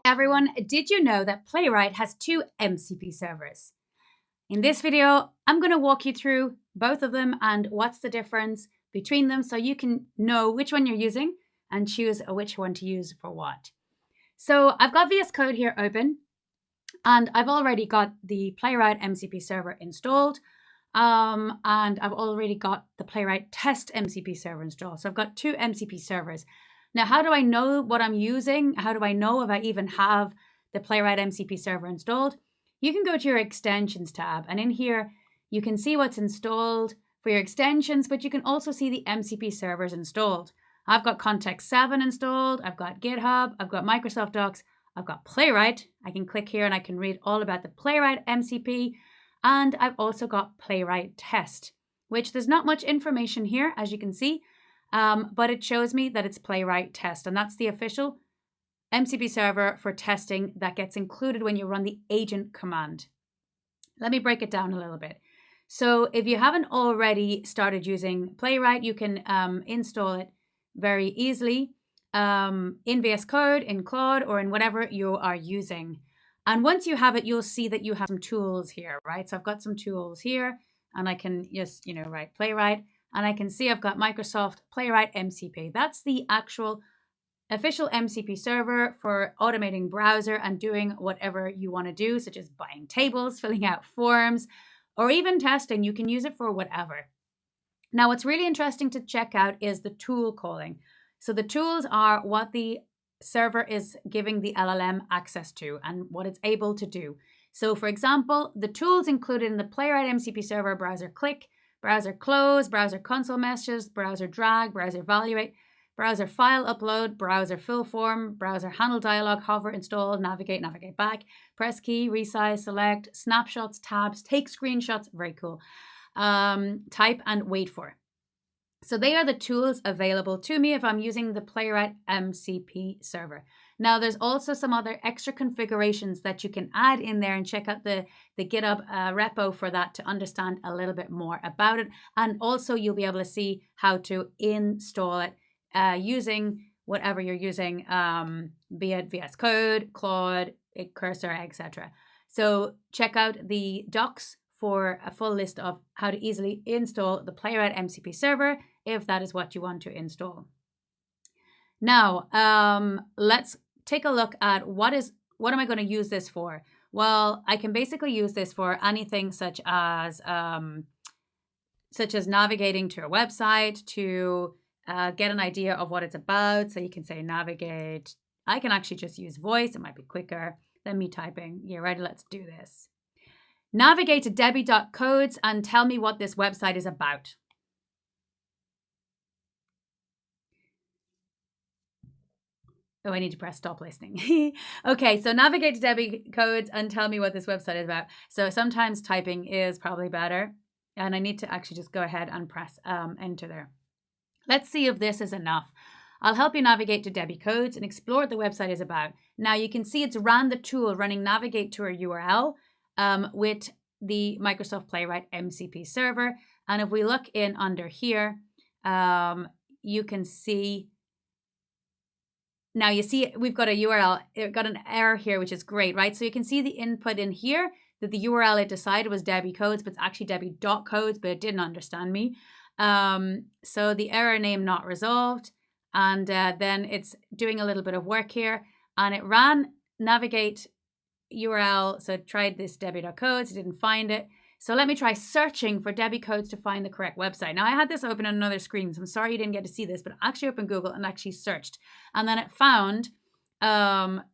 Hey everyone, did you know that Playwright has two MCP servers? In this video, I'm going to walk you through both of them and what's the difference between them so you can know which one you're using and choose which one to use for what. So I've got VS Code here open and I've already got the Playwright MCP server installed and I've already got the Playwright Test MCP server installed. So I've got two MCP servers. Now, how do I know what I'm using? How do I know if I even have the Playwright MCP server installed? You can go to your extensions tab, and in here, you can see what's installed for your extensions, but you can also see the MCP servers installed. I've got Context 7 installed, I've got GitHub, I've got Microsoft Docs, I've got Playwright. I can click here and I can read all about the Playwright MCP, and I've also got Playwright Test, which there's not much information here, as you can see. But it shows me that it's Playwright Test, and that's the official MCP server for testing that gets included when you run the agent command. Let me break it down a little bit. So if you haven't already started using Playwright, you can install it very easily in VS Code, in Claude, or in whatever you are using. And once you have it, you'll see that you have some tools here, right? So I've got some tools here, and I can just, write Playwright. And I can see I've got Microsoft Playwright MCP. That's the actual official MCP server for automating browser and doing whatever you want to do, such as buying tables, filling out forms, or even testing. You can use it for whatever. Now, what's really interesting to check out is the tool calling. So the tools are what the server is giving the LLM access to and what it's able to do. So for example, the tools included in the Playwright MCP server: browser click, browser close, browser console messages, browser drag, browser evaluate, browser file upload, browser fill form, browser handle dialog, hover, install, navigate, navigate back, press key, resize, select, snapshots, tabs, take screenshots, very cool, type, and wait for. So they are the tools available to me if I'm using the Playwright MCP server. Now, there's also some other extra configurations that you can add in there, and check out the GitHub repo for that to understand a little bit more about it. And also you'll be able to see how to install it using whatever you're using, be it VS Code, Claude, Cursor, etc. So check out the docs for a full list of how to easily install the Playwright MCP server if that is what you want to install. Now, let's take a look at what am I going to use this for? Well, I can basically use this for anything such as navigating to a website to get an idea of what it's about. So you can say navigate. I can actually just use voice. It might be quicker than me typing. Yeah, ready? Let's do this. Navigate to debbie.codes and tell me what this website is about. Oh, I need to press stop listening. Okay, so navigate to Debbie codes and tell me what this website is about. So sometimes typing is probably better, and I need to actually just go ahead and press enter there. Let's see if this is enough. I'll help you navigate to Debbie codes and explore what the website is about. Now you can see it's ran the tool running navigate to a URL with the Microsoft Playwright MCP server. And if we look in under here, you can see. Now you see we've got a URL, it got an error here, which is great, right? So you can see the input in here that the URL it decided was Debbie codes, but it's actually Debbie.codes, but it didn't understand me. So the error name not resolved. And then it's doing a little bit of work here, and it ran navigate URL. So it tried this Debbie.codes, it didn't find it. So let me try searching for Debbie codes to find the correct website. Now I had this open on another screen, so I'm sorry you didn't get to see this, but I actually opened Google and actually searched. And then it found look,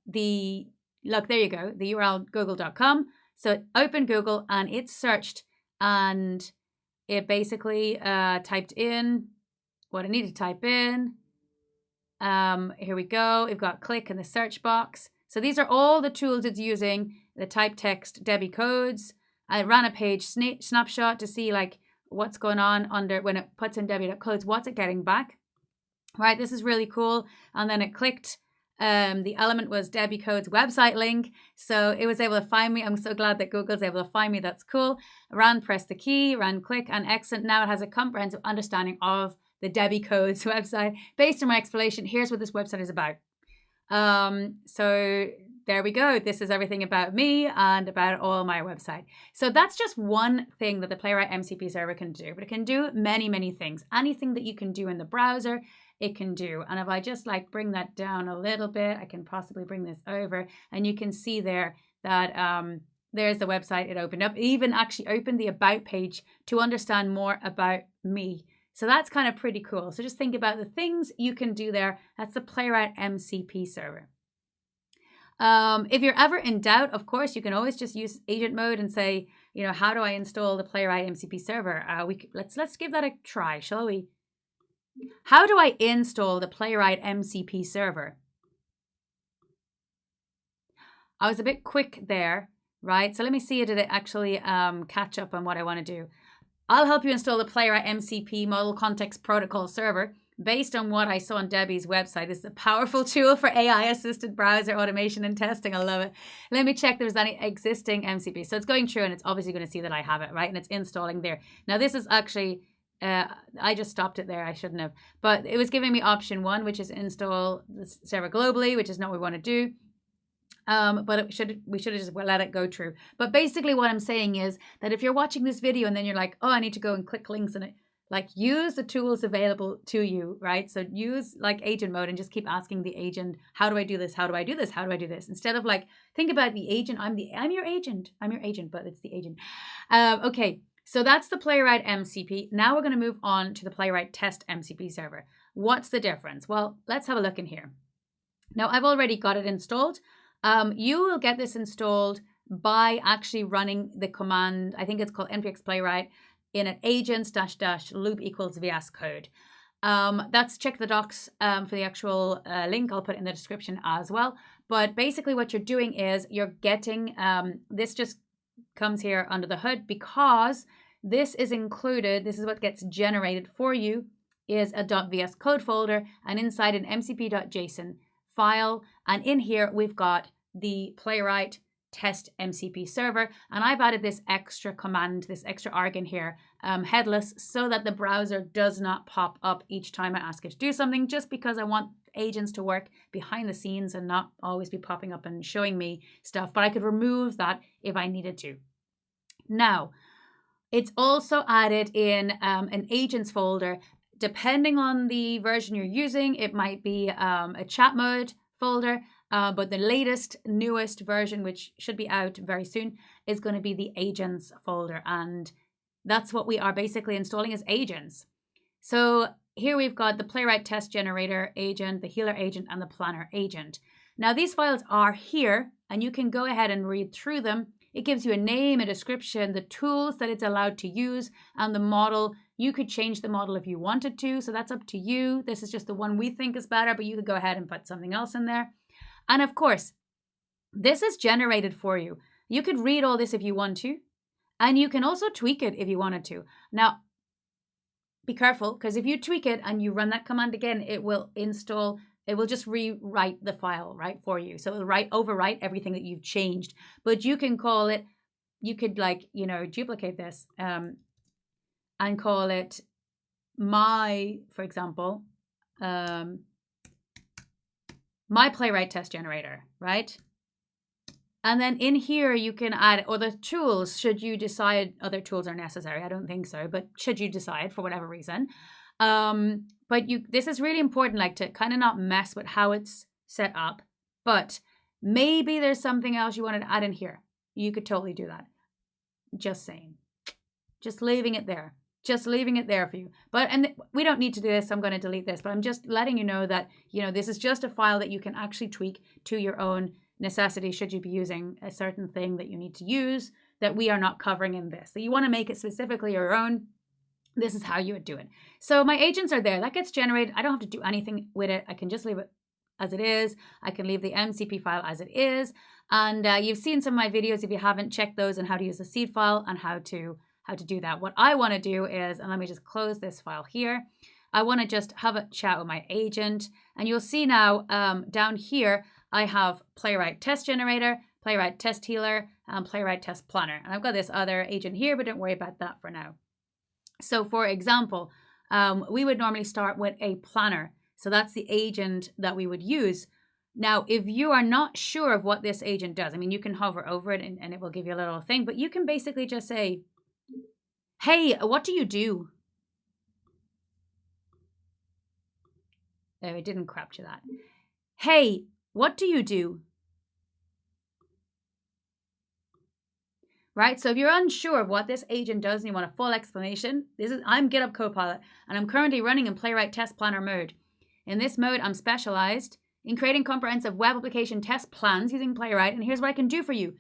there you go, the URL google.com. So it opened Google and it searched, and it basically typed in what I needed to type in. Here we go. We've got click in the search box. So these are all the tools it's using. The type text Debbie codes. I ran a page snapshot to see like what's going on under when it puts in Debbie.codes, what's it getting back, right? This is really cool. And then it clicked, the element was Debbie codes website link. So it was able to find me. I'm so glad that Google's able to find me. That's cool. Ran, press the key, ran, click, and exit. Now it has a comprehensive understanding of the Debbie codes website. Based on my explanation, here's what this website is about. So there we go. This is everything about me and about all my website. So that's just one thing that the Playwright MCP server can do, but it can do many, many things. Anything that you can do in the browser, it can do. And if I just like bring that down a little bit, I can possibly bring this over, and you can see there that there's the website. It opened up. It even actually opened the about page to understand more about me. So that's kind of pretty cool. So just think about the things you can do there. That's the Playwright MCP server. If you're ever in doubt, of course, you can always just use agent mode and say, you know, how do I install the Playwright MCP server? Let's give that a try, shall we? How do I install the Playwright MCP server? I was a bit quick there, right? So let me see, did it actually catch up on what I want to do? I'll help you install the Playwright MCP Model Context Protocol server based on what I saw on Debbie's website. This is a powerful tool for AI-assisted browser automation and testing. I love it. Let me check if there's any existing MCP. So it's going through, and it's obviously going to see that I have it, right? And it's installing there. Now this is actually, I just stopped it there. I shouldn't have. But it was giving me option 1, which is install the server globally, which is not what we want to do. But we should have just let it go through. But basically what I'm saying is that if you're watching this video and then you're like, oh, I need to go and click links in it, like use the tools available to you, right? So use like agent mode and just keep asking the agent, how do I do this? How do I do this? How do I do this? Instead of like, think about the agent. I'm your agent. I'm your agent, but it's the agent. Okay. So that's the Playwright MCP. Now we're going to move on to the Playwright Test MCP server. What's the difference? Well, let's have a look in here. Now I've already got it installed. You will get this installed by actually running the command, I think it's called npx playwright, in an agents -- loop equals VS code. That's check the docs for the actual link. I'll put it in the description as well. But basically what you're doing is you're getting, this just comes here under the hood because this is included, this is what gets generated for you, is a .vs code folder, and inside an mcp.json file. And in here, we've got the Playwright Test MCP server. And I've added this extra command, this extra arg here, headless, so that the browser does not pop up each time I ask it to do something, just because I want agents to work behind the scenes and not always be popping up and showing me stuff. But I could remove that if I needed to. Now, it's also added in an agents folder. Depending on the version you're using, it might be a chat mode folder, but the latest, newest version, which should be out very soon, is going to be the agents folder. And that's what we are basically installing as agents. So here we've got the Playwright Test Generator agent, the Healer agent, and the Planner agent. Now these files are here, and you can go ahead and read through them. It gives you a name, a description, the tools that it's allowed to use, and the model. You could change the model if you wanted to, so that's up to you. This is just the one we think is better, but you could go ahead and put something else in there. And of course, this is generated for you. You could read all this if you want to, and you can also tweak it if you wanted to. Now, be careful, because if you tweak it and you run that command again, it will install, it will just rewrite the file, right, for you. So it will overwrite everything that you've changed. But you can call it, you could like, you know, duplicate this and call it my, for example, my Playwright Test Generator, right? And then in here, you can add other tools should you decide other tools are necessary. I don't think so, but should you decide for whatever reason. But this is really important, like to kind of not mess with how it's set up. But maybe there's something else you wanted to add in here. You could totally do that. Just saying. Just leaving it there. Just leaving it there for you. But we don't need to do this. So I'm going to delete this. But I'm just letting you know that, you know, this is just a file that you can actually tweak to your own necessity should you be using a certain thing that you need to use that we are not covering in this. So you want to make it specifically your own. This is how you would do it. So my agents are there. That gets generated. I don't have to do anything with it. I can just leave it as it is. I can leave the MCP file as it is. And you've seen some of my videos if you haven't checked those on how to use the seed file and how to do that. What I want to do is, and let me just close this file here. I want to just have a chat with my agent. And you'll see now down here, I have Playwright Test Generator, Playwright Test Healer, and Playwright Test Planner. And I've got this other agent here, but don't worry about that for now. So for example, we would normally start with a planner. So that's the agent that we would use. Now, if you are not sure of what this agent does, I mean, you can hover over it and it will give you a little thing, but you can basically just say, hey, what do you do? Oh, it didn't capture that. Hey, what do you do? Right? So if you're unsure of what this agent does and you want a full explanation, I'm GitHub Copilot and I'm currently running in Playwright Test Planner mode. In this mode, I'm specialized in creating comprehensive web application test plans using Playwright, and here's what I can do for you.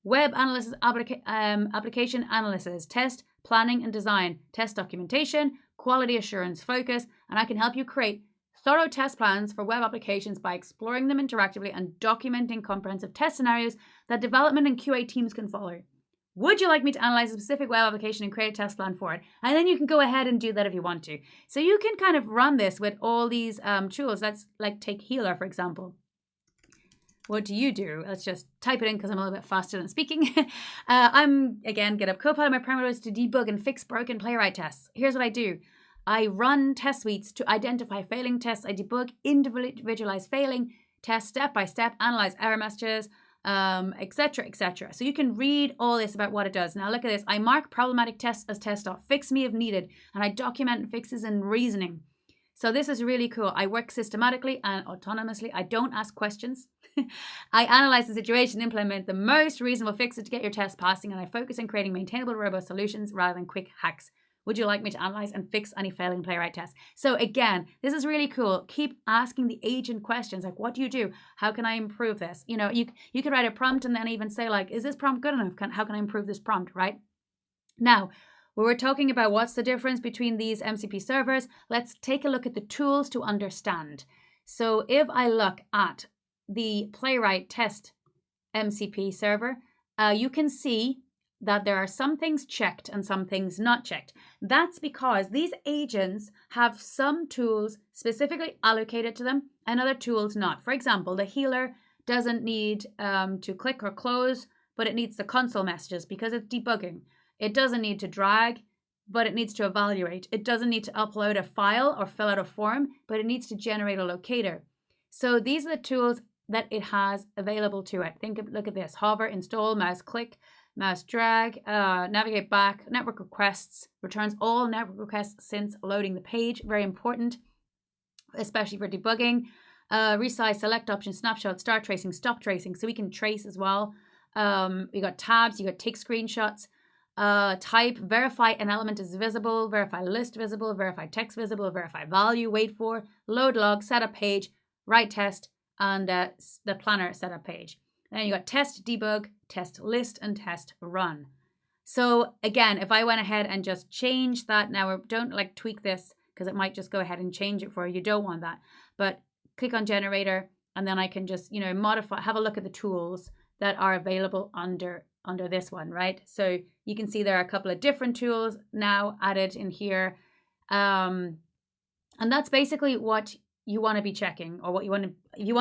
Web analysis, application analysis, test planning and design, test documentation, quality assurance focus, and I can help you create thorough test plans for web applications by exploring them interactively and documenting comprehensive test scenarios that development and QA teams can follow. Would you like me to analyze a specific web application and create a test plan for it? And then you can go ahead and do that if you want to. So you can kind of run this with all these tools. Let's like take Healer, for example. What do you do? Let's just type it in because I'm a little bit faster than speaking. I'm, again, GitHub Copilot. My primary role is to debug and fix broken Playwright tests. Here's what I do. I run test suites to identify failing tests. I debug individualize failing tests step by step, analyze error messages, etc., etc. So you can read all this about what it does. Now look at this. I mark problematic tests as test.fix me if needed, and I document fixes and reasoning. So this is really cool. I work systematically and autonomously. I don't ask questions. I analyze the situation, implement the most reasonable fixes to get your test passing, and I focus on creating maintainable, robust solutions rather than quick hacks. Would you like me to analyze and fix any failing Playwright tests? So again, this is really cool. Keep asking the agent questions like, what do you do? How can I improve this? You know, you could write a prompt and then even say like, is this prompt good enough? How can I improve this prompt, right? Now, when we're talking about what's the difference between these MCP servers, let's take a look at the tools to understand. So if I look at the Playwright Test MCP server, you can see that there are some things checked and some things not checked. That's because these agents have some tools specifically allocated to them and other tools not. For example, the Healer doesn't need to click or close, but it needs the console messages because it's debugging. It doesn't need to drag, but it needs to evaluate. It doesn't need to upload a file or fill out a form, but it needs to generate a locator. So these are the tools that it has available to it. Look at this: hover, install, mouse click, mouse drag, navigate back, network requests, returns all network requests since loading the page. Very important, especially for debugging. Resize, select option, snapshot, start tracing, stop tracing. So we can trace as well. You got tabs, you got take screenshots. Type, verify an element is visible, verify list visible, verify text visible, verify value, wait for, load log, setup page, write test, and the planner setup page. Then you got test, debug, test list, and test run. So again, if I went ahead and just change that, now don't like tweak this because it might just go ahead and change it for you. You don't want that. But click on generator, and then I can just, modify, have a look at the tools that are available under this one, right? So you can see there are a couple of different tools now added in here. And that's basically what you want to be checking, or what you want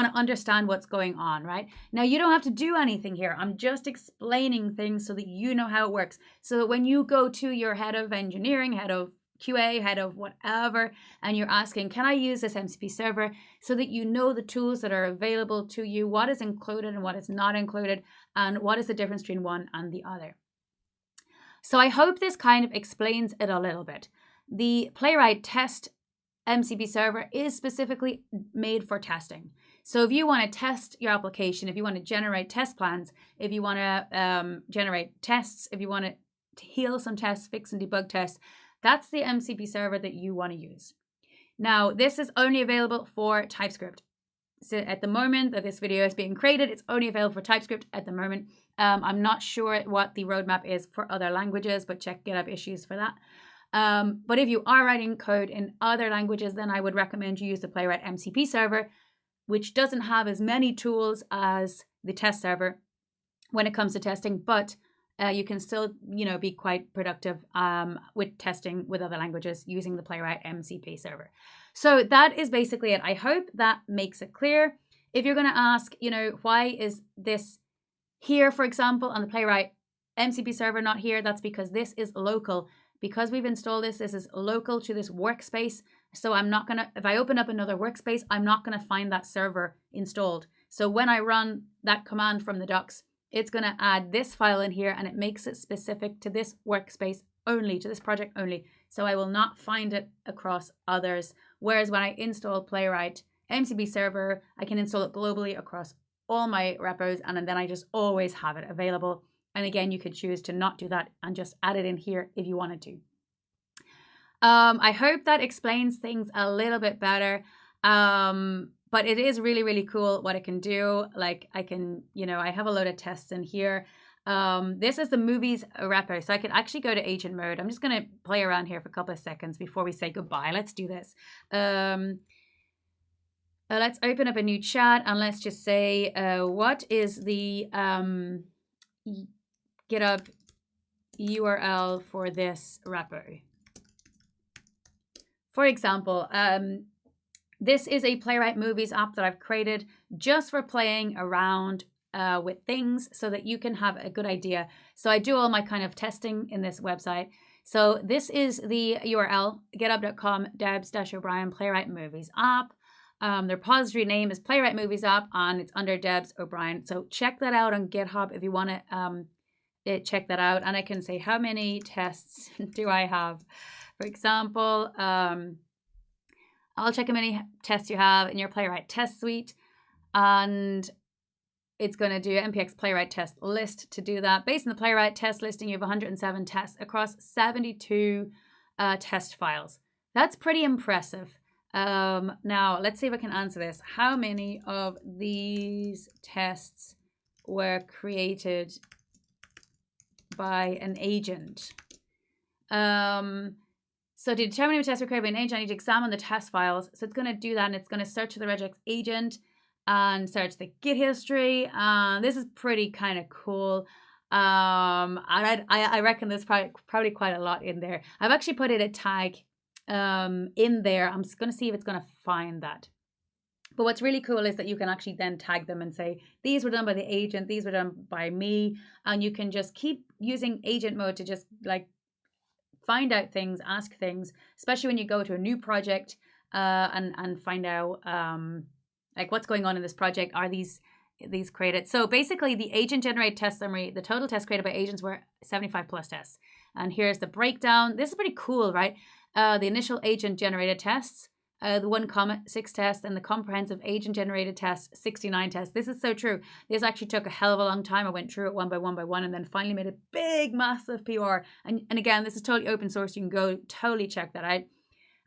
to understand what's going on, right? Now you don't have to do anything here. I'm just explaining things so that you know how it works. So that when you go to your head of engineering, head of QA, head of whatever, and you're asking, can I use this MCP server, so that you know the tools that are available to you, what is included and what is not included, and what is the difference between one and the other. So I hope this kind of explains it a little bit. The Playwright Test MCP server is specifically made for testing. So if you want to test your application, if you want to generate test plans, if you want to generate tests, if you want to heal some tests, fix and debug tests, that's the MCP server that you want to use. Now, this is only available for TypeScript. So at the moment that this video is being created, it's only available for TypeScript at the moment. I'm not sure what the roadmap is for other languages, but check GitHub issues for that. But if you are writing code in other languages, then I would recommend you use the Playwright MCP server, which doesn't have as many tools as the test server when it comes to testing, but you can still, be quite productive with testing with other languages using the Playwright MCP server. So that is basically it. I hope that makes it clear. If you're going to ask, why is this here, for example, on the Playwright MCP server not here, that's because this is local. Because we've installed this is local to this workspace. So I'm not going to, if I open up another workspace, I'm not going to find that server installed. So when I run that command from the docs, it's going to add this file in here, and it makes it specific to this workspace only, to this project only. So I will not find it across others. Whereas when I install Playwright MCP server, I can install it globally across all my repos, and then I just always have it available. And again, you could choose to not do that and just add it in here if you wanted to. I hope that explains things a little bit better. But it is really, really cool what it can do. Like I can, I have a load of tests in here. This is the movies repo. So I can actually go to agent mode. I'm just going to play around here for a couple of seconds before we say goodbye. Let's do this. Let's open up a new chat, and let's just say, what is the GitHub URL for this repo? For example, this is a Playwright Movies app that I've created just for playing around with things so that you can have a good idea. So I do all my kind of testing in this website. So this is the URL, github.com/Debs-O'Brien Playwright Movies app. The repository name is Playwright Movies app, and it's under Debs O'Brien. So check that out on GitHub if you want to check that out. And I can say, how many tests do I have? For example, I'll check how many tests you have in your Playwright test suite, and it's going to do npx Playwright test list to do that. Based on the Playwright test listing, you have 107 tests across 72 test files. That's pretty impressive. Now, let's see if I can answer this. How many of these tests were created by an agent? So to determine if a test were created by an agent, I need to examine the test files. So it's going to do that, and it's going to search for the regex agent and search the Git history. This is pretty kind of cool. And I reckon there's probably quite a lot in there. I've actually put it a tag in there. I'm just going to see if it's going to find that. But what's really cool is that you can actually then tag them and say, these were done by the agent, these were done by me. And you can just keep using agent mode to just like find out things, ask things, especially when you go to a new project and find out like what's going on in this project. Are these created? So basically the agent generated test summary, the total tests created by agents were 75 plus tests. And here's the breakdown. This is pretty cool, right? The initial agent generated tests, the 1,6 tests, and the comprehensive agent generated tests, 69 tests. This is so true. This actually took a hell of a long time. I went through it one by one, and then finally made a big, massive PR. And again, this is totally open source. You can go totally check that out.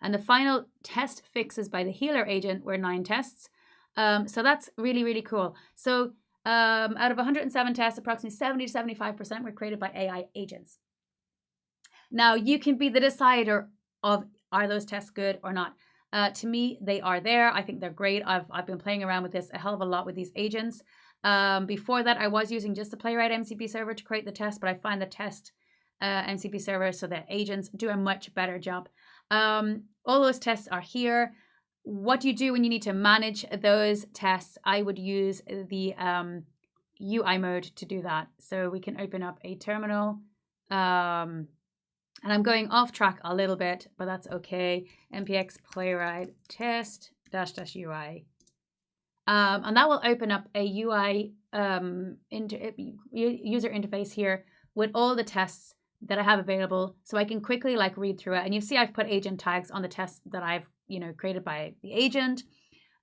And the final test fixes by the healer agent were 9 tests. So that's really, really cool. So out of 107 tests, approximately 70 to 75% were created by AI agents. Now, you can be the decider of, are those tests good or not? To me, they are there. I think they're great. I've been playing around with this a hell of a lot with these agents. Before that, I was using just the Playwright MCP server to create the test, but I find the test MCP server so that agents do a much better job. All those tests are here. What do you do when you need to manage those tests? I would use the UI mode to do that. So we can open up a terminal. And I'm going off track a little bit, but that's okay. npx Playwright Test --UI. And that will open up a UI user interface here with all the tests that I have available, so I can quickly like read through it. And you see I've put agent tags on the tests that I've created by the agent.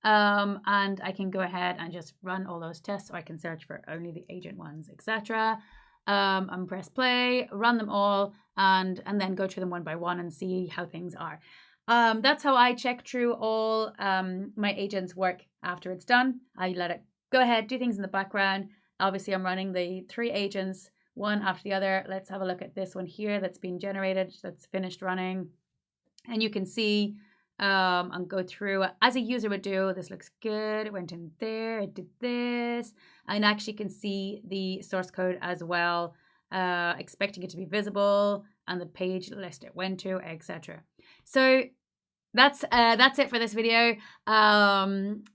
And I can go ahead and just run all those tests, or I can search for only the agent ones, etc. And press play, run them all, and then go through them one by one and see how things are. That's how I check through all my agents' work after it's done. I let it go ahead, do things in the background. Obviously, I'm running the 3 agents, one after the other. Let's have a look at this one here that's been generated, that's finished running. And you can see and go through as a user would do. This looks good. It went in there. It did this. And actually can see the source code as well, expecting it to be visible and the page list it went to, etc. So that's it for this video. Now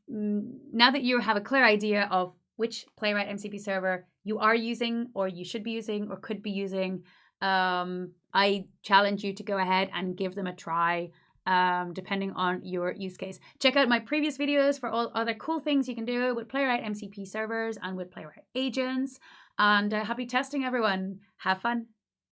that you have a clear idea of which Playwright MCP server you are using, or you should be using, or could be using, I challenge you to go ahead and give them a try. depending on your use case. Check out my previous videos for all other cool things you can do with Playwright MCP servers and with Playwright agents. And happy testing, everyone. Have fun.